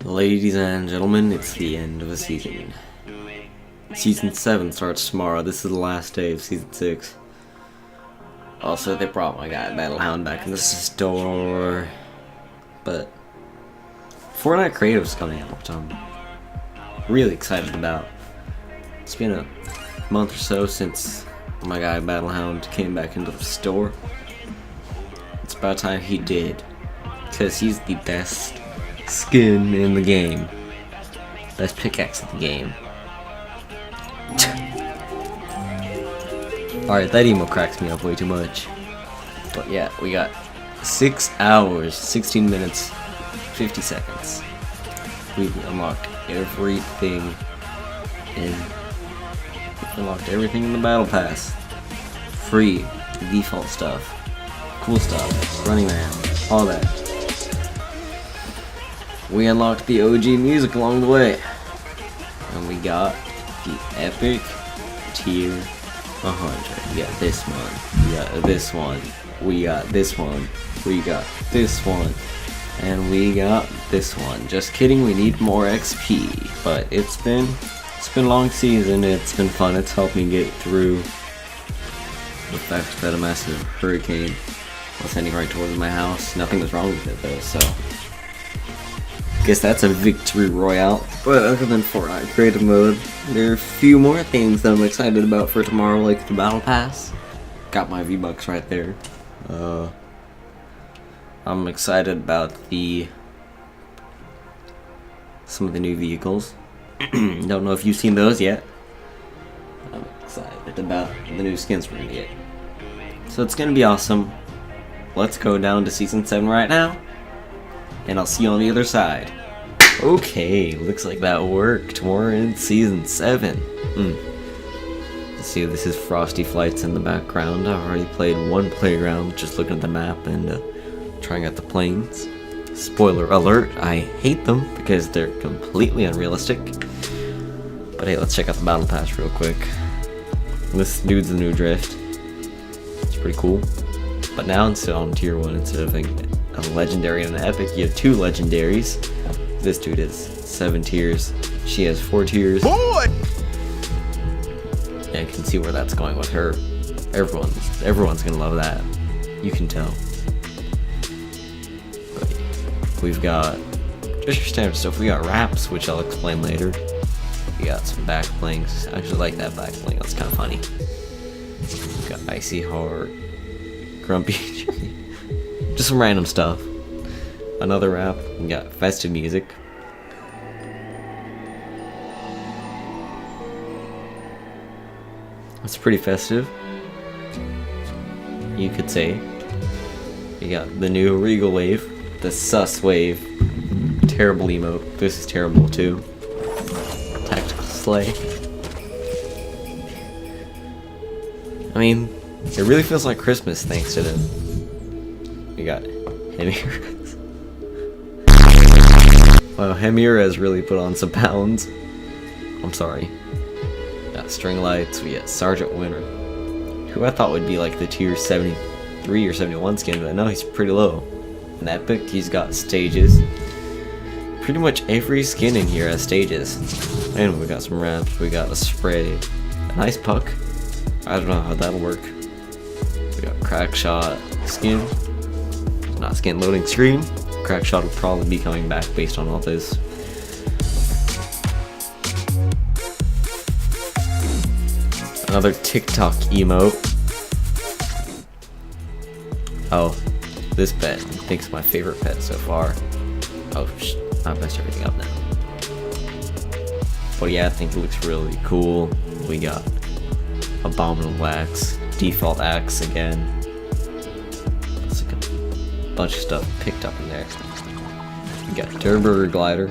Ladies and gentlemen, it's the end of a season. Season 7 starts tomorrow. This is the last day of Season 6. Also, they brought my guy Battlehound back in the store. But Fortnite Creative's coming out, which I'm really excited about. It's been a month or so since my guy Battlehound came back into the store. It's about time he did, because he's the best skin in the game. Best pickaxe in the game. Alright, that emo cracks me up way too much. But yeah, we got 6 hours, 16 minutes, 50 seconds. We've unlocked everything in the battle pass. Free, default stuff, cool stuff, running man, all that. We unlocked the OG music along the way. And we got the epic tier 100. We got this one. We got this one. We got this one. We got this one. And we got this one. Just kidding, we need more XP. But it's been a long season. It's been fun. It's helped me get through the fact that a massive hurricane was heading right towards my house. Nothing was wrong with it though, so guess that's a victory royale. But other than Fortnite Creative Mode, there are a few more things that I'm excited about for tomorrow, like the Battle Pass. Got my V-Bucks right there. I'm excited about some of the new vehicles. Don't know if you've seen those yet. I'm excited about the new skins we're gonna get. So it's gonna be awesome. Let's go down to Season 7 right now, and I'll see you on the other side. Okay, looks like that worked. We're in Season 7. Let's see, this is Frosty Flights in the background. I've already played one playground, just looking at the map and trying out the planes. Spoiler alert, I hate them because they're completely unrealistic. But hey, let's check out the Battle Pass real quick. This dude's the new drift. It's pretty cool. But now instead on tier 1, instead of a legendary and an epic, you have 2 legendaries. This dude is 7 tiers. She has 4 tiers. Boy! And you can see where that's going with her. Everyone's gonna love that. You can tell. But we've got just your standard stuff. We got wraps, which I'll explain later. We got some back blings. I actually like that back bling. That's kind of funny. We got Icy Heart, Grumpy Tree, just some random stuff. Another wrap. We got festive music. It's pretty festive, you could say. We got the new Regal Wave, the Sus Wave, terrible emote. This is terrible too. Tactical Slay. I mean, it really feels like Christmas thanks to them. We got Hemir. Wow, Hemir has really put on some pounds. I'm sorry. Got String Lights, we got Sergeant Winter, who I thought would be like the tier 73 or 71 skin, but no, he's pretty low. An epic, he's got stages. Pretty much every skin in here has stages. And we got some wraps, we got a spray, a nice puck. I don't know how that'll work. We got Crackshot skin, not skin, loading screen. Crackshot will probably be coming back based on all this. Another TikTok emote. Oh, this pet. I think it's my favorite pet so far. Oh, I messed everything up now. But yeah, I think it looks really cool. We got Abominable Axe, Default Axe again. It's like a bunch of stuff picked up in there. We got Durburger Glider,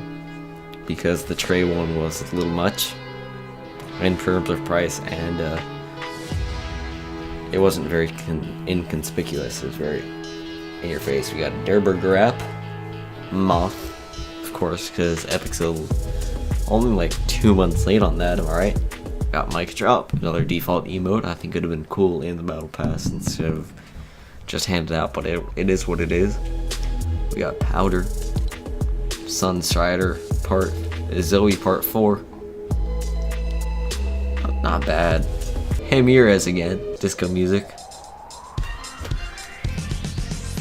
because the tray one was a little much in terms of price, and it wasn't very inconspicuous. It was very in your face. We got Durburger App, Moth, of course, because Epic's only like 2 months late on that, am I right? Got Mic Drop, another default emote. I think it would have been cool in the Battle Pass instead of just handed out, but it is what it is. We got Powder, Sunstrider part Zoe part 4. Not bad. Ramirez again. Disco music.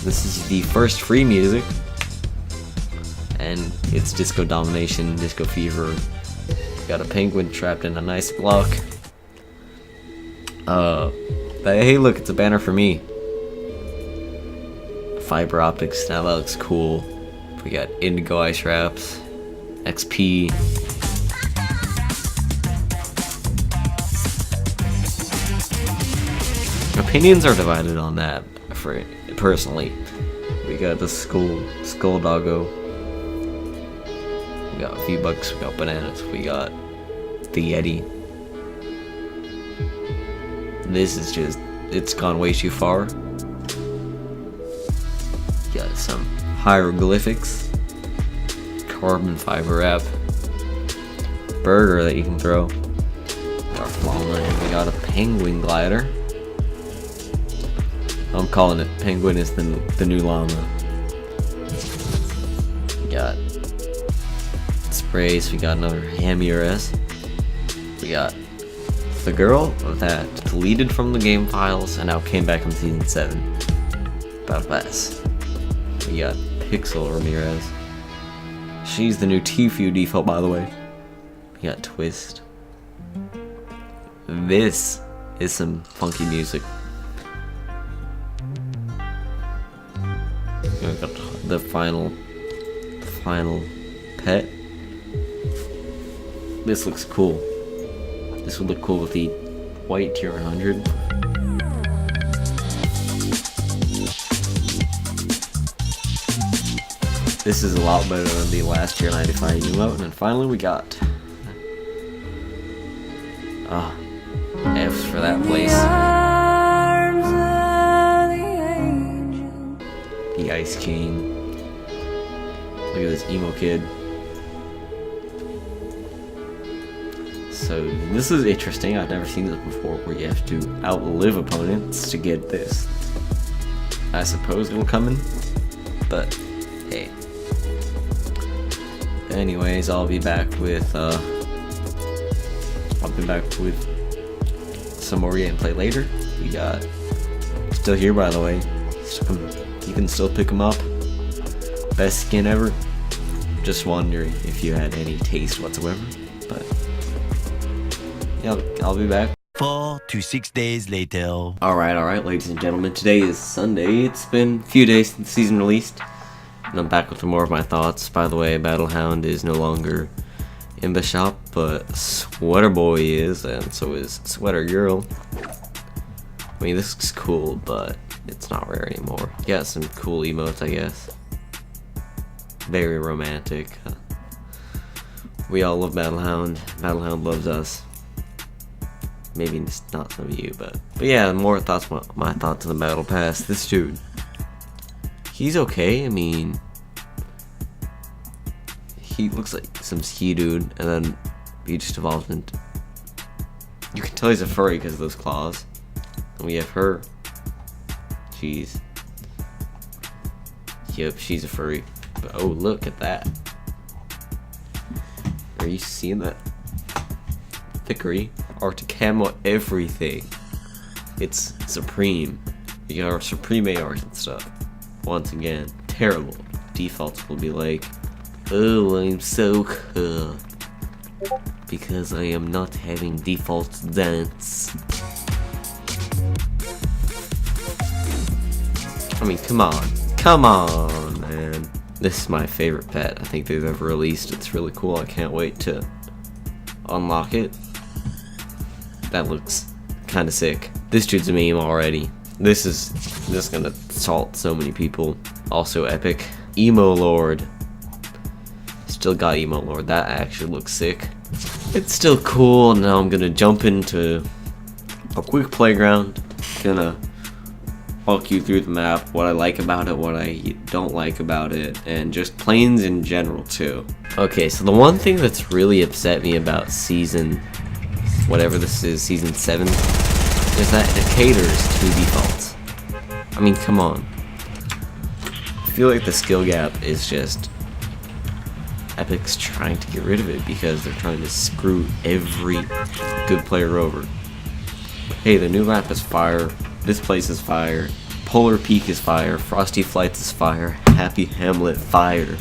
This is the first free music. And it's Disco Domination, Disco Fever. Got a penguin trapped in a nice block. Hey look, it's a banner for me. Fiber optics, now that looks cool. We got Indigo Ice Wraps, XP. Opinions are divided on that, for personally. We got the Skull Doggo. We got V-Bucks, we got bananas, we got the Yeti. This is just, it's gone way too far. Got some hieroglyphics, carbon fiber wrap, burger that you can throw, Darth Maul, and we got a penguin glider. I'm calling it penguin is the new llama. We got sprays, we got another Ramirez. We got the girl that deleted from the game files and now came back in season 7. Battle Pass. We got Pixel Ramirez. She's the new Tfue default, by the way. We got Twist. This is some funky music. We got the final pet. This looks cool. This would look cool with the white tier 100. This is a lot better than the last tier 95 emote. And then finally we got F's for that place. The Ice King. Look at this emo kid. So this is interesting. I've never seen this before, where you have to outlive opponents to get this. I suppose it'll come in, but hey. Anyways, I'll be back with some more gameplay later. We got still here, by the way. You can still pick them up. Best skin ever. Just wondering if you had any taste whatsoever, but yeah, I'll be back. 4 to 6 days later. Alright, ladies and gentlemen. Today is Sunday. It's been a few days since the season released, and I'm back with more of my thoughts. By the way, Battlehound is no longer in the shop, but Sweater Boy is, and so is Sweater Girl. I mean, this looks cool, but it's not rare anymore. Got some cool emotes, I guess. Very romantic. We all love Battlehound. Battlehound loves us. Maybe not some of you, but yeah, more thoughts. My thoughts on the Battle Pass. This dude, he's okay. I mean, he looks like some ski dude, and then he just evolves into. You can tell he's a furry because of those claws. And we have her. Yep, she's a furry. But oh, look at that. Are you seeing that? Thickery, Arctic camo, everything. It's supreme. You got our supreme ARs and stuff. Once again, terrible. Defaults will be like, oh, I'm so cool. Because I am not having defaults dance. I mean, come on, man. This is my favorite pet I think they've ever released. It's really cool. I can't wait to unlock it. That looks kind of sick. This dude's a meme already. This is just gonna salt so many people. Also epic. Emo Lord. Still got Emo Lord. That actually looks sick. It's still cool. Now I'm gonna jump into a quick playground. Gonna walk you through the map, what I like about it, what I don't like about it, and just planes in general too. Okay, so the one thing that's really upset me about season, whatever this is, season 7, is that it caters to defaults. I mean, come on. I feel like the skill gap is just Epic's trying to get rid of it because they're trying to screw every good player over. Hey, the new map is fire, this place is fire, Polar Peak is fire, Frosty Flights is fire, Happy Hamlet fire.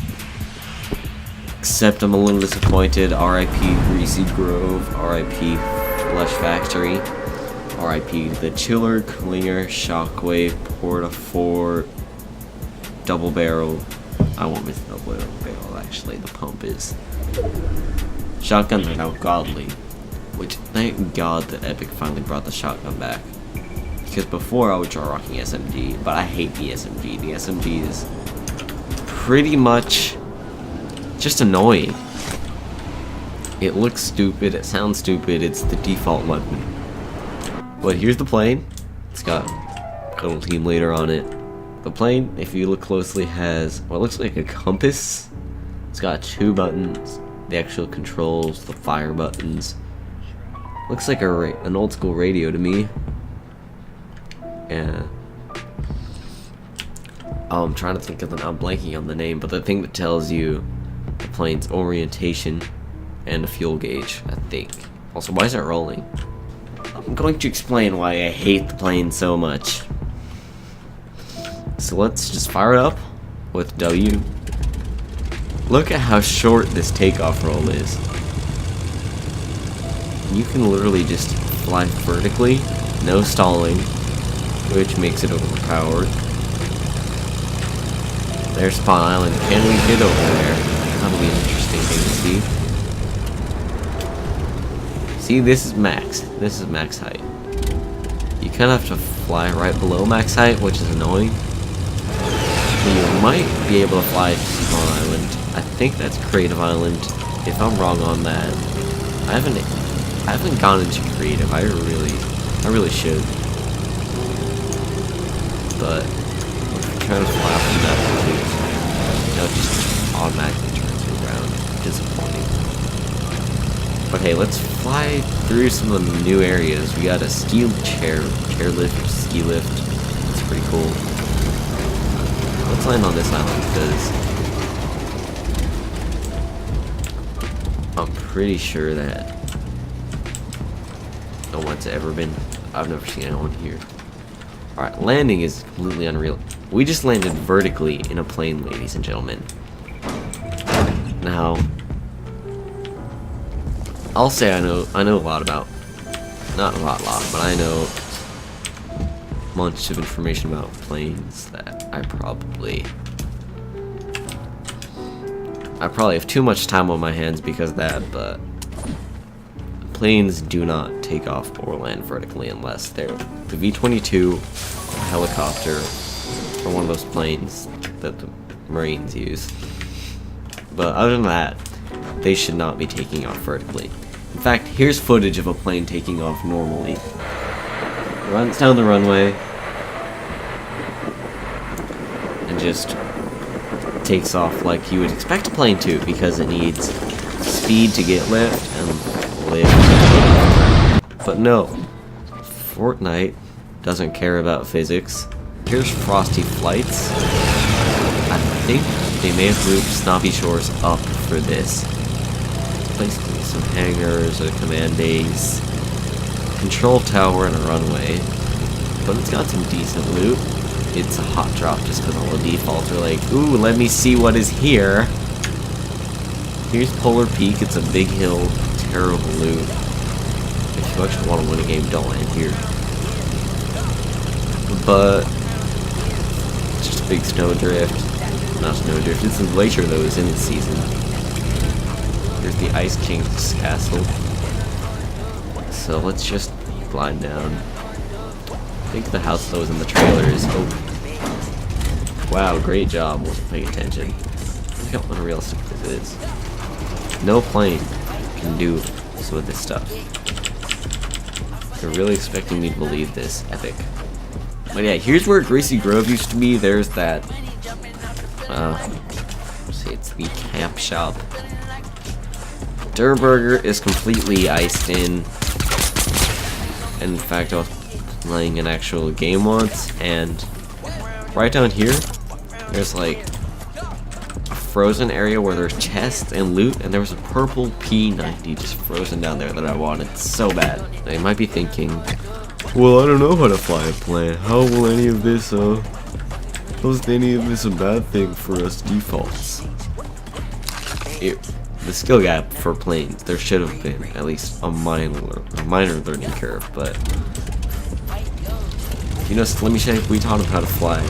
Except I'm a little disappointed. R.I.P. Greasy Grove, R.I.P. Flesh Factory, R.I.P. The Chiller, Klinger, Shockwave, Porta 4, Double Barrel. I won't miss the Double Barrel, actually, the pump is. Shotguns are now godly, which thank God that Epic finally brought the shotgun back. Because before I would try rocking SMG, but I hate the SMG. The SMG is pretty much just annoying. It looks stupid, it sounds stupid, it's the default weapon. But here's the plane. It's got a little team leader on it. The plane, if you look closely, has what looks like a compass. It's got 2 buttons, the actual controls, the fire buttons. Looks like an old school radio to me. Yeah. I'm trying to think of I'm blanking on the name, but the thing that tells you the plane's orientation and a fuel gauge, I think. Also, why is it rolling? I'm going to explain why I hate the plane so much. So let's just fire it up with W. Look at how short this takeoff roll is. You can literally just fly vertically, no stalling, which makes it overpowered. There's Spawn Island. Can we get over there? That'll be an interesting thing to see. See, this is max. This is max height. You kind of have to fly right below max height, which is annoying. You might be able to fly to Spawn Island. I think that's Creative Island. If I'm wrong on that, I haven't gone into Creative. I really should. But I'm trying to fly up in that too. No, it just automatically turns you around. Disappointing. But hey, let's fly through some of the new areas. We got a chairlift, ski lift. It's pretty cool. Let's land on this island because I'm pretty sure that no one's ever been. I've never seen anyone here. Alright, landing is completely unreal. We just landed vertically in a plane, ladies and gentlemen. Now, I'll say I know a lot about, not a lot, but I know much of information about planes that I probably have too much time on my hands because of that, but planes do not take off or land vertically unless they're the V-22 helicopter or one of those planes that the Marines use. But other than that, they should not be taking off vertically. In fact, here's footage of a plane taking off normally. Runs down the runway and just takes off like you would expect a plane to, because it needs speed to get lift and lift. But no, Fortnite doesn't care about physics. Here's Frosty Flights. I think they may have moved Snobby Shores up for this. Basically some hangars, a command base, control tower, and a runway. But it's got some decent loot. It's a hot drop just because all the defaults are like, ooh, let me see what is here. Here's Polar Peak. It's a big hill, terrible loot. If you actually want to win a game, don't land here. But it's just a big snowdrift. Not snowdrift, it's a glacier though, it's in its season. Here's the Ice King's castle. So let's just glide down. I think the house that was in the trailer is... Oh. Wow, great job, wasn't paying attention. Look how unrealistic this is. No plane can do some of this stuff. They're really expecting me to believe this. Epic. But yeah, here's where Greasy Grove used to be. There's that, let's see, it's the camp shop. Durr Burger is completely iced in. And in fact, I was playing an actual game once, and right down here, there's like a frozen area where there's chests and loot, and there was a purple P90 just frozen down there that I wanted so bad. Now you might be thinking, well, I don't know how to fly a plane. How will any of this, how is any of this a bad thing for us defaults? The skill gap for planes, there should have been at least a minor learning curve, but you know, Slimmy Shake, we taught him how to fly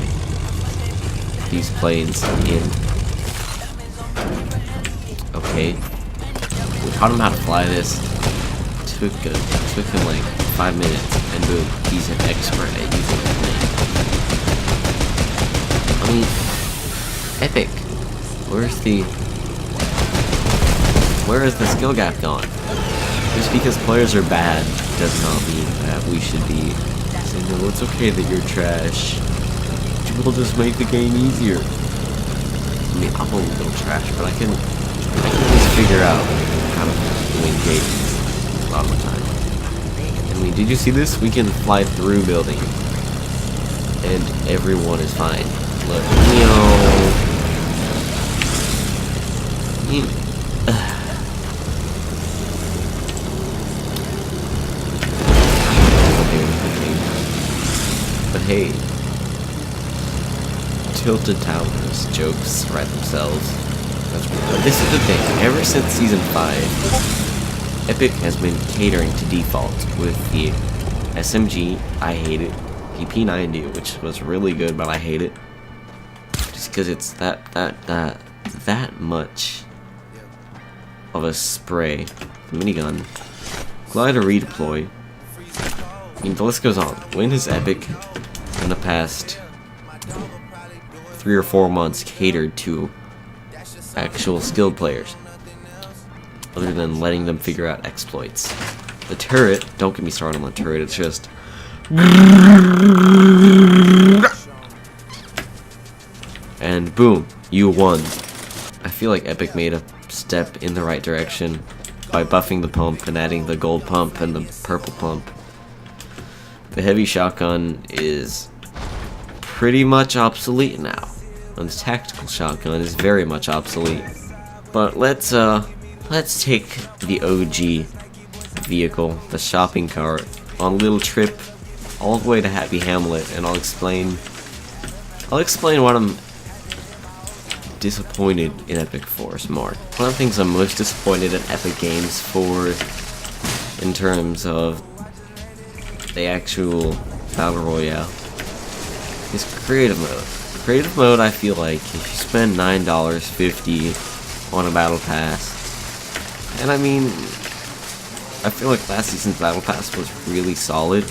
these planes in. Okay, we taught him how to fly this. Took him like 5 minutes, and boom, he's an expert at using the plane. I mean, epic. Where is the skill gap gone? Just because players are bad does not mean that we should be saying, no, it's okay that you're trash. We'll just make the game easier. I mean, I'm a little trash, but I can at least figure out how to win games a lot of the time. I mean, did you see this? We can fly through buildings, and everyone is fine. Look, but hey, Tilted Towers jokes write themselves. But this is the thing, ever since Season 5, Epic has been catering to default with the SMG, I hate it, PP90, which was really good, but I hate it. Just because it's that much of a spray. Minigun. Glider redeploy. I mean, the list goes on. When has Epic in the past 3 or 4 months catered to actual skilled players, other than letting them figure out exploits? The turret, don't get me started on the turret, it's just and boom, you won. I feel like Epic made a step in the right direction by buffing the pump and adding the gold pump and the purple pump. The heavy shotgun is pretty much obsolete now, and the tactical shotgun is very much obsolete. But let's take the OG vehicle, the shopping cart, on a little trip all the way to Happy Hamlet, and I'll explain what I'm disappointed in Epic for some more. One of the things I'm most disappointed in Epic Games for, in terms of the actual Battle Royale, is creative mode. Creative mode, I feel like if you spend $9.50 on a battle pass, and I mean, I feel like last season's battle pass was really solid.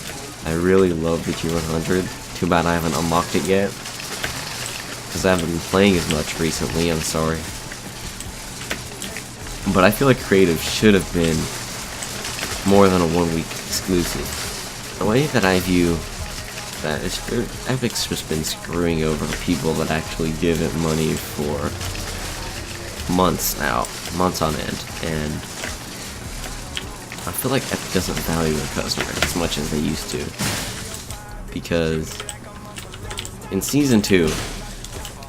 I really love the G100. Too bad I haven't unlocked it yet, because I haven't been playing as much recently, I'm sorry. But I feel like creative should have been more than a 1-week exclusive. The way that I view that is, Epic's just been screwing over people that actually give it money for months now, months on end, and I feel like Epic doesn't value their customer as much as they used to, because in Season 2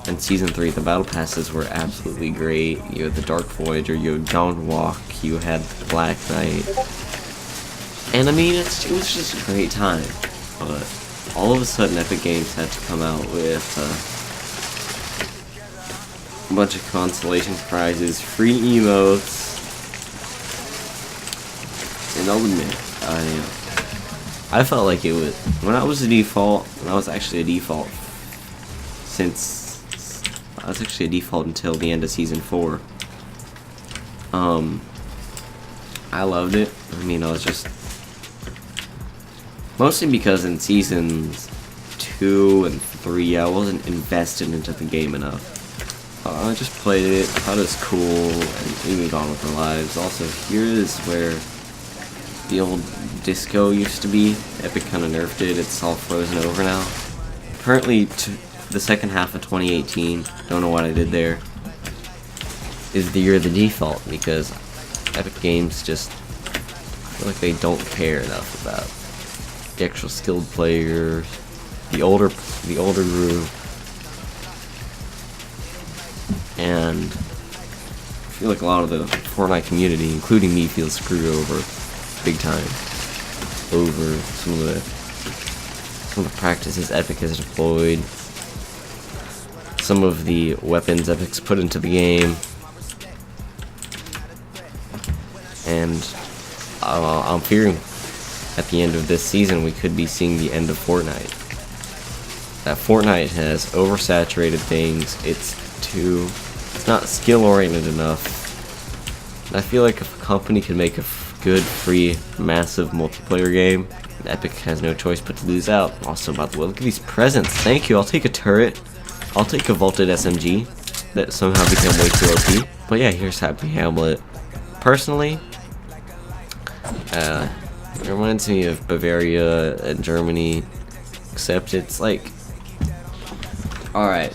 and Season 3, the battle passes were absolutely great. You had the Dark Voyager, you had Dawn Walk, you had the Black Knight, and I mean, it was just a great time. But all of a sudden, Epic Games had to come out with a bunch of consolation prizes, free emotes, and I'll admit, I felt like it was, when I was actually a default until the end of Season 4. I loved it. I mean, I was just, mostly because in Seasons 2 and 3, I wasn't invested into the game enough. I just played it, thought it was cool, and we moved on with our lives. Also, here is where the old disco used to be. Epic kind of nerfed it, it's all frozen over now. Currently, the second half of 2018, don't know what I did there, is the year of the default, because Epic Games just feel like they don't care enough about the actual skilled players, the older group, and I feel like a lot of the Fortnite community, including me, feels screwed over big time over some of the practices Epic has deployed, some of the weapons Epic's put into the game, and I'm fearing at the end of this season we could be seeing the end of Fortnite. That Fortnite has oversaturated things. It's not skill oriented enough. I feel like if a company can make a good, free, massive multiplayer game, Epic has no choice but to lose out. Also, by the way, look at these presents. Thank you. I'll take a turret. I'll take a vaulted SMG that somehow became way too OP. But yeah, here's Happy Hamlet. Personally, it reminds me of Bavaria and Germany, except it's like, alright,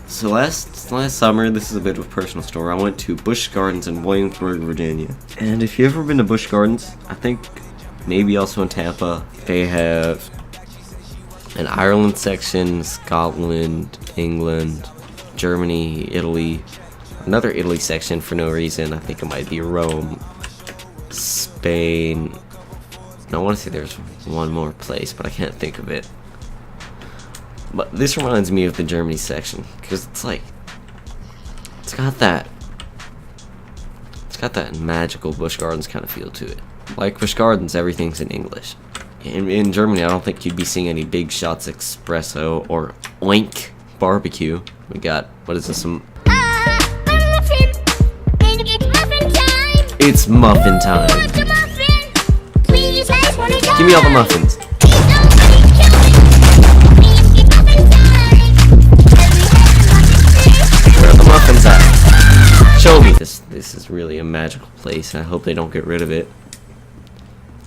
so last summer, this is a bit of a personal story, I went to Busch Gardens in Williamsburg, Virginia. And if you've ever been to Busch Gardens, I think maybe also in Tampa, they have an Ireland section, Scotland, England, Germany, Italy, another Italy section for no reason. I think it might be Rome, Spain. No, I want to say there's one more place, but I can't think of it. But this reminds me of the Germany section, because it's like, it's got that magical Busch Gardens kind of feel to it. Like Busch Gardens, everything's in English. In Germany, I don't think you'd be seeing any Big Shots Espresso or Oink Barbecue. We got, what is this? It's muffin time. Give me all the muffins. Where are the muffins at? Show me. This is really a magical place, and I hope they don't get rid of it.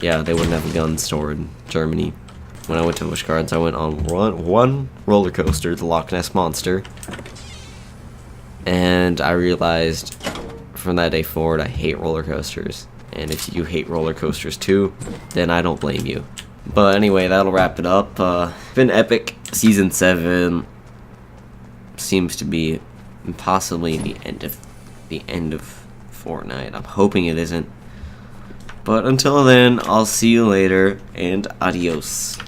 Yeah, they wouldn't have a gun store in Germany. When I went to Busch Gardens, I went on one roller coaster, the Loch Ness Monster, and I realized from that day forward I hate roller coasters. And if you hate roller coasters too, then I don't blame you. But anyway, that'll wrap it up. Been epic. Season 7 seems to be possibly the end of Fortnite. I'm hoping it isn't. But until then, I'll see you later, and adios.